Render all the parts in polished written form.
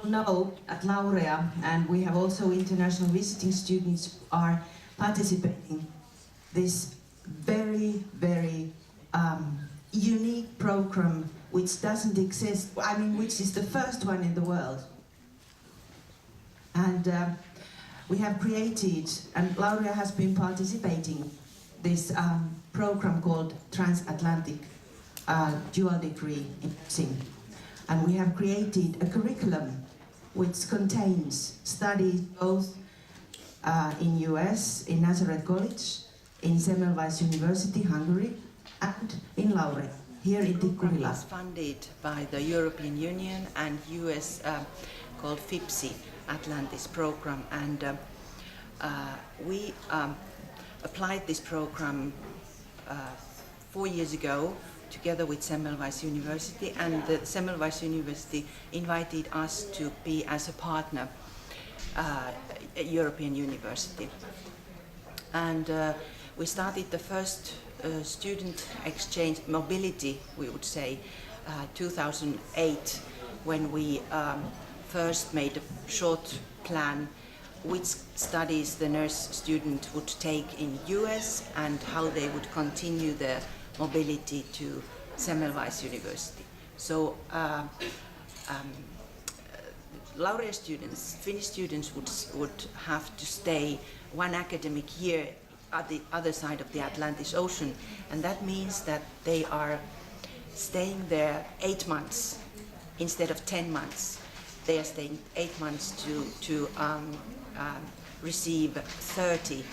know, at Laurea, and we have also international visiting students are participating this very, very unique program which doesn't exist, I mean, which is the first one in the world. And we have created, and Laurea has been participating, this program called Transatlantic Dual Degree in Nursing. And we have created a curriculum which contains studies both in US, in Nazareth College, in Semmelweis University, Hungary, and in Laurea, here in Tikkurilan. It's funded by the European Union and US called FIPSI, Atlantis program, and we applied this program 4 years ago together with Semmelweis University, and the Semmelweis University invited us to be as a partner a European university. And we started the first student exchange mobility, we would say, 2008, when we first made a short plan which studies the nurse student would take in US and how they would continue their mobility to Semmelweis University. So Laurea students, Finnish students would have to stay 1 academic year at the other side of the Atlantis Ocean, and that means that they are staying there 8 months instead of 10 months. They are staying 8 months to receive 30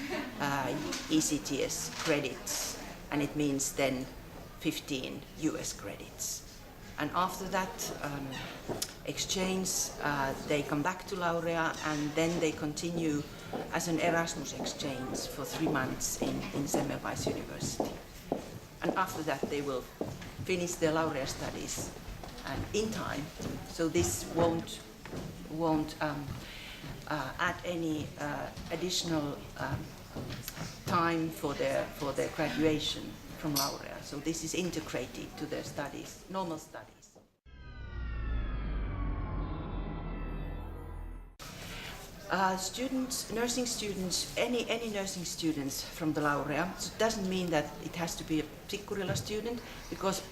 ECTS credits, and it means then 15 US credits. And after that exchange, they come back to Laurea, and then they continue as an Erasmus exchange for 3 months in Semmelweis University. And after that, they will finish their Laurea studies in time. So this won't add any additional time for their graduation from Laurea. So this is integrated to their studies, normal studies. Nursing students, any nursing students from the Laurea, so it doesn't mean that it has to be a Tikkurilan student, because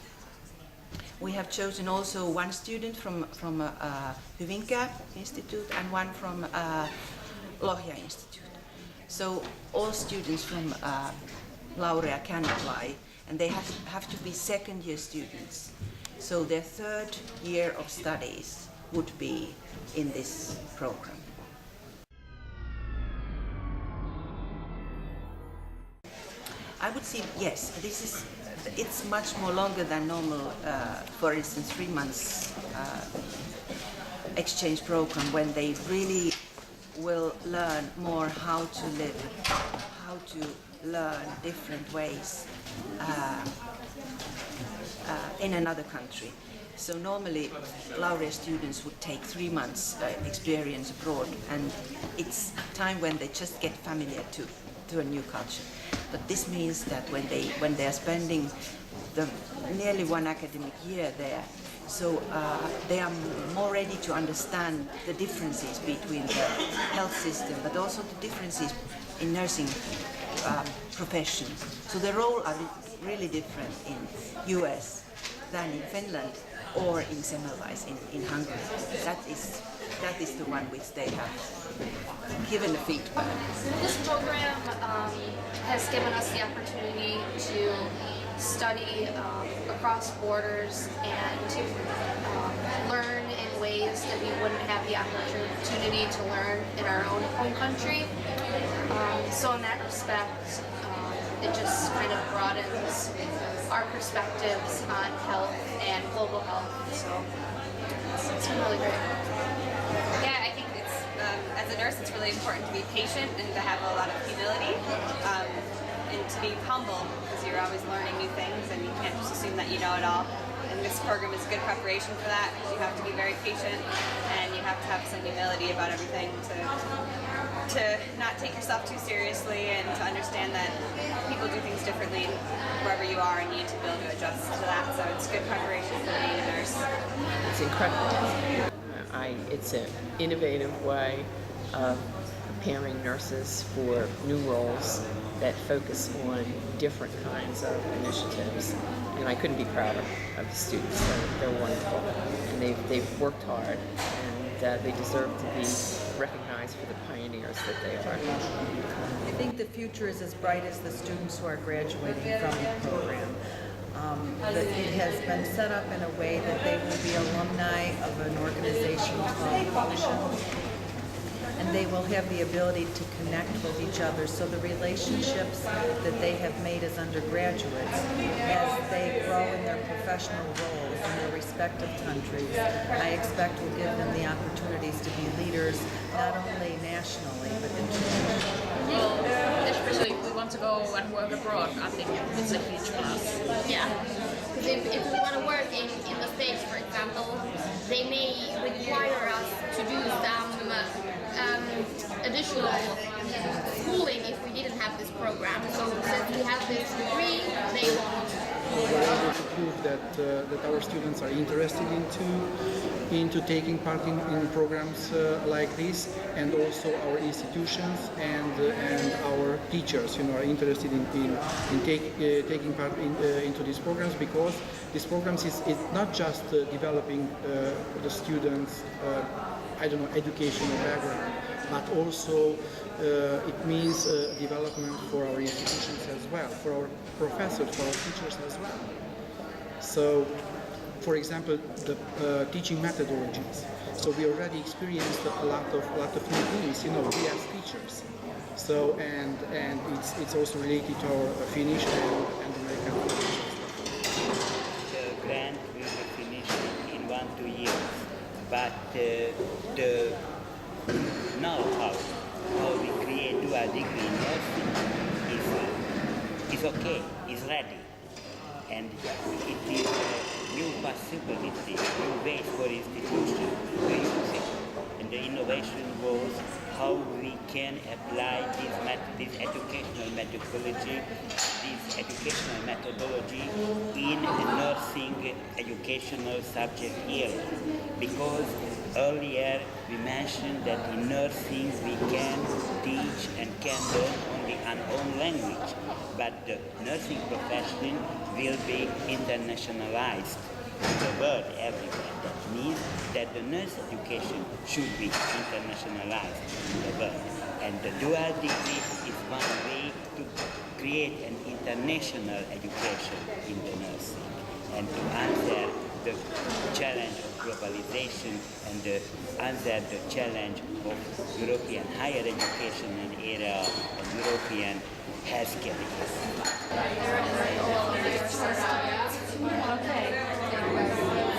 we have chosen also one student from Hyvinkää Institute and one from Lohja Institute. So all students from Laurea can apply, and they have to be second year students. So their 3rd year of studies would be in this program. I would say yes, it's much more longer than normal, for instance 3 months exchange program, when they really will learn more how to live, how to learn different ways in another country. So normally Laurea students would take 3 months experience abroad, and it's time when they just get familiar to a new culture. But this means that when they are spending nearly 1 academic year there, so they are more ready to understand the differences between the health system, but also the differences in nursing profession. So the roles are really different in US than in Finland or in Semmelweis in Hungary. That is the one which they have given the feedback. This program has given us the opportunity to study across borders and learn in ways that we wouldn't have the opportunity to learn in our own home country. So in that respect, it just kind of broadens our perspectives on health and global health. So it's been really great. Yeah, I think it's, as a nurse, it's really important to be patient and to have a lot of humility and to be humble, because you're always learning new things and you can't just assume that you know it all. And this program is good preparation for that, because you have to be very patient and you have to have some humility about everything to not take yourself too seriously, and to understand that people do things differently wherever you are, and you need to be able to adjust to that. So it's good preparation for being a nurse. It's incredible. It's an innovative way of preparing nurses for new roles that focus on different kinds of initiatives. And I couldn't be prouder of the students. They're wonderful, and they've worked hard, and they deserve to be recognized for the pioneers that they are. I think the future is as bright as the students who are graduating from the program. That it has been set up in a way that they will be alumni of an organization called Ocean, and they will have the ability to connect with each other. So the relationships that they have made as undergraduates, as they grow in their professional roles in their respective countries, I expect will give them the opportunities to be leaders, not only nationally, but internationally. Well, especially if we want to go and work abroad, I think it's a huge plus. Yeah, because if we want to work in the States, for example, they may require us to do some additional schooling if we didn't have this program. So since we have this degree, they won't. We're able to prove that our students are interested into taking part in programs like this, and also our institutions and our teachers, are interested in taking part into these programs, because these programs is not just developing the students' educational background, but also it means development for our institutions as well, for our professors, for our teachers as well. So, for example, the teaching methodologies. So we already experienced a lot of new things, we as teachers. So and it's also related to our Finnish and American teachers. The grant will be finished in 1-2 years, but the know-how we create dual degree in nursing is okay, is ready, and it is a new possibility, new ways for institutions to use it. And the innovation was how we can apply this educational methodology in the nursing educational subject area, because earlier we mentioned that in nursing we can teach and can learn only our own language, but the nursing profession will be internationalized in the world everywhere. That means that the nurse education should be internationalized in the world, and the dual degree is one way to create an international education in the nursing, and to answer the challenge of globalization and answer the challenge of European higher education and era and European healthcare. Okay.